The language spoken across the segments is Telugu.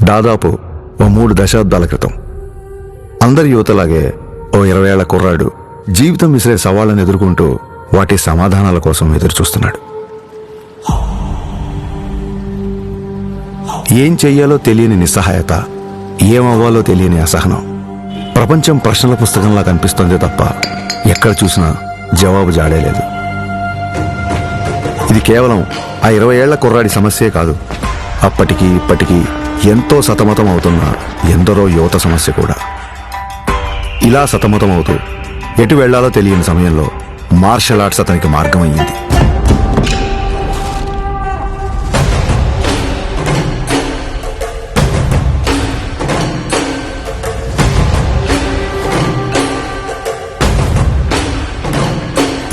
దాదాపు ఓ 3 దశాబ్దాల క్రితం. అందరి యువతలాగే ఓ 20 ఏళ్ల కుర్రాడు జీవితం విసిరే సవాళ్లను ఎదుర్కొంటూ వాటి సమాధానాల కోసం ఎదురుచూస్తున్నాడు. ఏం చెయ్యాలో తెలియని నిస్సహాయత, ఏమవ్వాలో తెలియని అసహనం. ప్రపంచం ప్రశ్నల పుస్తకంలా కనిపిస్తోంది తప్ప ఎక్కడ చూసినా జవాబు జాడేలేదు. ఇది కేవలం ఆ 20 ఏళ్ల కుర్రాడి సమస్యే కాదు, అప్పటికి ఇప్పటికీ ఎంతో సతమతం అవుతున్న ఎందరో యువత సమస్య కూడా. ఇలా సతమతం అవుతూ ఎటు వెళ్లాలో తెలియని సమయంలో మార్షల్ ఆర్ట్స్ అతనికి మార్గం అయ్యింది.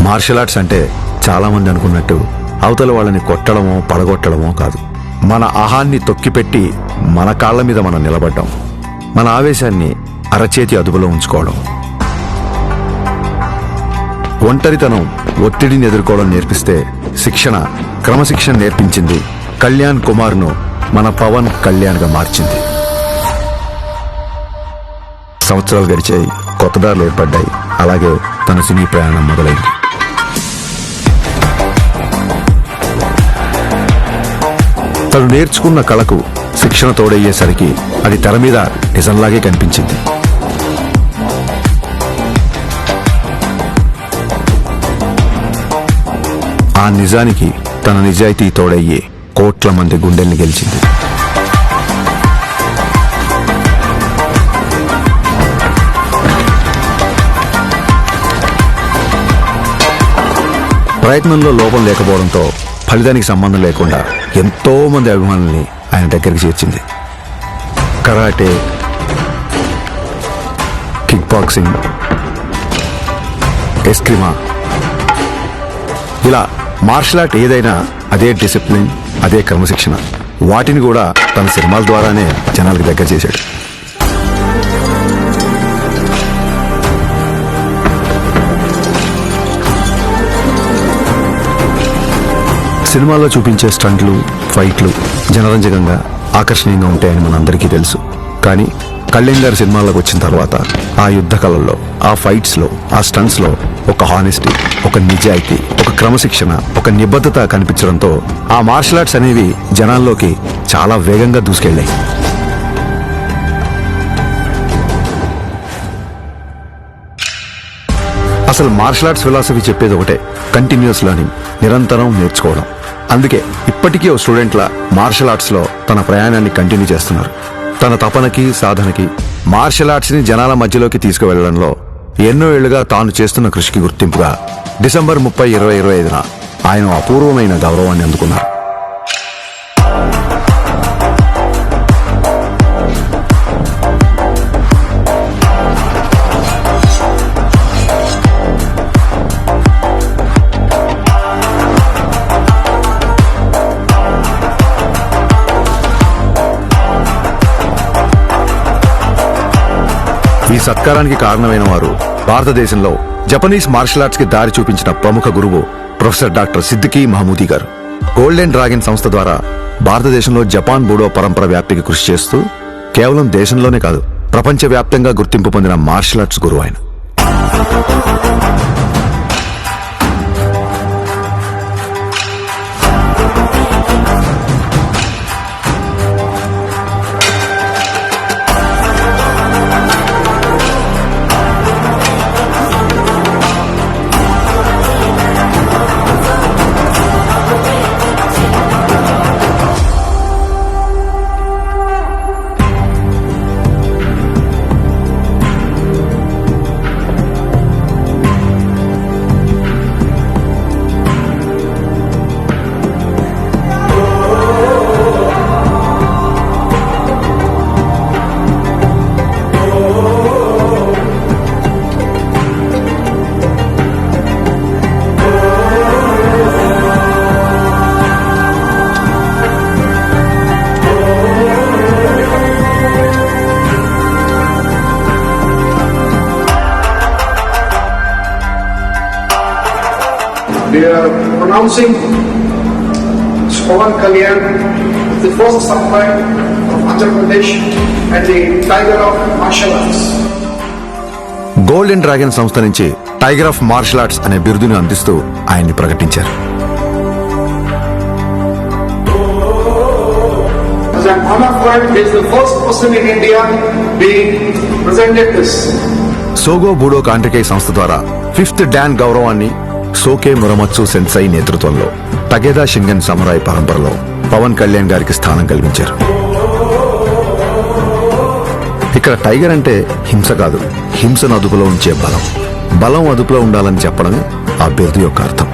మార్షల్ ఆర్ట్స్ అంటే చాలా మంది అనుకున్నట్టు అవతల వాళ్ళని కొట్టడమో పడగొట్టడమో కాదు. మన అహాన్ని తొక్కిపెట్టి మన కాళ్ల మీద మనం నిలబడ్డం, మన ఆవేశాన్ని అరచేతి అదుపులో ఉంచుకోవడం, ఒంటరితనం, ఒత్తిడిని ఎదుర్కోవడం నేర్పిస్తే శిక్షణ, క్రమశిక్షణ నేర్పించింది కళ్యాణ్ కుమార్ను మన పవన్ కళ్యాణ్గా మార్చింది. సంవత్సరాలు గడిచాయి, కొత్త దారులు ఏర్పడ్డాయి. అలాగే తన సినీ ప్రయాణం మొదలైంది. తను నేర్చుకున్న కళకు శిక్షణ తోడయ్యేసరికి అది తెర మీద నిజంలాగే కనిపించింది. ఆ నిజానికి తన నిజాయితీ తోడయ్యే కోట్ల మంది గుండెల్ని గెలిచింది. ప్రయత్నంలో లోపం లేకపోవడంతో ఫలితానికి సంబంధం లేకుండా ఎంతో మంది అభిమానుల్ని ఆయన దగ్గరికి చేర్చింది. కరాటే, కిక్ బాక్సింగ్, ఎస్క్రిమా, ఇలా మార్షల్ ఆర్ట్ ఏదైనా అదే డిసిప్లిన్, అదే క్రమశిక్షణ. వాటిని కూడా తన సినిమాల ద్వారానే జనాలకు దగ్గర చేశాడు. సినిమాల్లో చూపించే స్టంట్లు, ఫైట్లు జనరంజకంగా, ఆకర్షణీయంగా ఉంటాయని మనందరికీ తెలుసు. కానీ కళ్యాణ్ గారి సినిమాల్లోకి వచ్చిన తర్వాత ఆ యుద్ధ కళల్లో, ఆ ఫైట్స్లో, ఆ స్టంట్స్లో ఒక హానెస్టీ, ఒక నిజాయితీ, ఒక క్రమశిక్షణ, ఒక నిబద్ధత కనిపించడంతో ఆ మార్షల్ ఆర్ట్స్ అనేవి జనాల్లోకి చాలా వేగంగా దూసుకెళ్లాయి. అసలు మార్షల్ ఆర్ట్స్ ఫిలాసఫీ చెప్పేది ఒకటే, కంటిన్యూస్ లెర్నింగ్, నిరంతరం నేర్చుకోవడం. అందుకే ఇప్పటికీ ఓ స్టూడెంట్లా మార్షల్ ఆర్ట్స్లో తన ప్రయాణాన్ని కంటిన్యూ చేస్తున్నారు. తన తపనకి, సాధనకి, మార్షల్ ఆర్ట్స్ని జనాల మధ్యలోకి తీసుకువెళ్లడంలో ఎన్నో ఏళ్లుగా తాను చేస్తున్న కృషికి గుర్తింపుగా డిసెంబర్ 30, 2025న ఆయన అపూర్వమైన గౌరవాన్ని అందుకున్నారు. ఈ సత్కారానికి కారణమైన వారు భారతదేశంలో జపనీస్ మార్షల్ ఆర్ట్స్ కి దారి చూపించిన ప్రముఖ గురువు ప్రొఫెసర్ డాక్టర్ సిద్దికీ మహమూదీ గారు. గోల్డెన్ డ్రాగన్ సంస్థ ద్వారా భారతదేశంలో జపాన్ బూడో పరంపర వ్యాప్తికి కృషి చేస్తూ కేవలం దేశంలోనే కాదు, ప్రపంచవ్యాప్తంగా గుర్తింపు పొందిన మార్షల్ ఆర్ట్స్ గురువు ఆయన. We are pronouncing Pawan Kalyan, the first subject of Andhra Pradesh and the Tiger of Martial Arts. Golden dragon సంస్థ నుంచి టైగర్ ఆఫ్ మార్షల్ ఆర్ట్స్ అనే బిరుదును అందిస్తూ ఆయన్ని ప్రకటించారు. As an honor for it, he is the first person in India being presented this. సోగో బూడో కాంట్రికై సంస్థ ద్వారా 5th డాన్ గౌరవాన్ని సోకే మురమత్సు సెన్సై నేతృత్వంలో టగేదా షింగన్ సమురాయ్ పరంపరలో పవన్ కళ్యాణ్ గారికి స్థానం కల్పించారు. ఇక్కడ టైగర్ అంటే హింస కాదు, హింసను అదుపులో ఉంచే బలం. బలం అదుపులో ఉండాలని చెప్పడమే ఆ బిరుదు యొక్క అర్థం.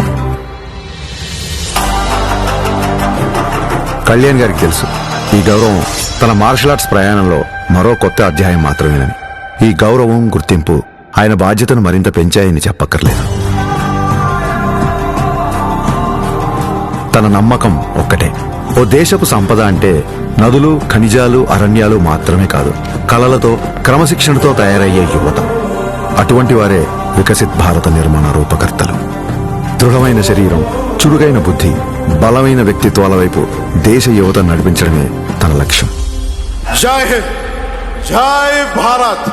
కళ్యాణ్ గారికి తెలుసు ఈ గౌరవం తన మార్షల్ ఆర్ట్స్ ప్రయాణంలో మరో కొత్త అధ్యాయం మాత్రమేనని. ఈ గౌరవం, గుర్తింపు ఆయన బాధ్యతను మరింత పెంచాయని చెప్పక్కర్లేదు. తన నమ్మకం ఒక్కటే, ఓ దేశపు సంపద అంటే నదులు, ఖనిజాలు, అరణ్యాలు మాత్రమే కాదు, కళలతో, క్రమశిక్షణతో తయారయ్యే యువత. అటువంటి వారే వికసిత్ భారత నిర్మాణ రూపకర్తలు. దృఢమైన శరీరం, చురుగైన బుద్ధి, బలమైన వ్యక్తిత్వాల వైపు దేశ యువత నడిపించడమే తన లక్ష్యం. జై హింద్, జై భారత్.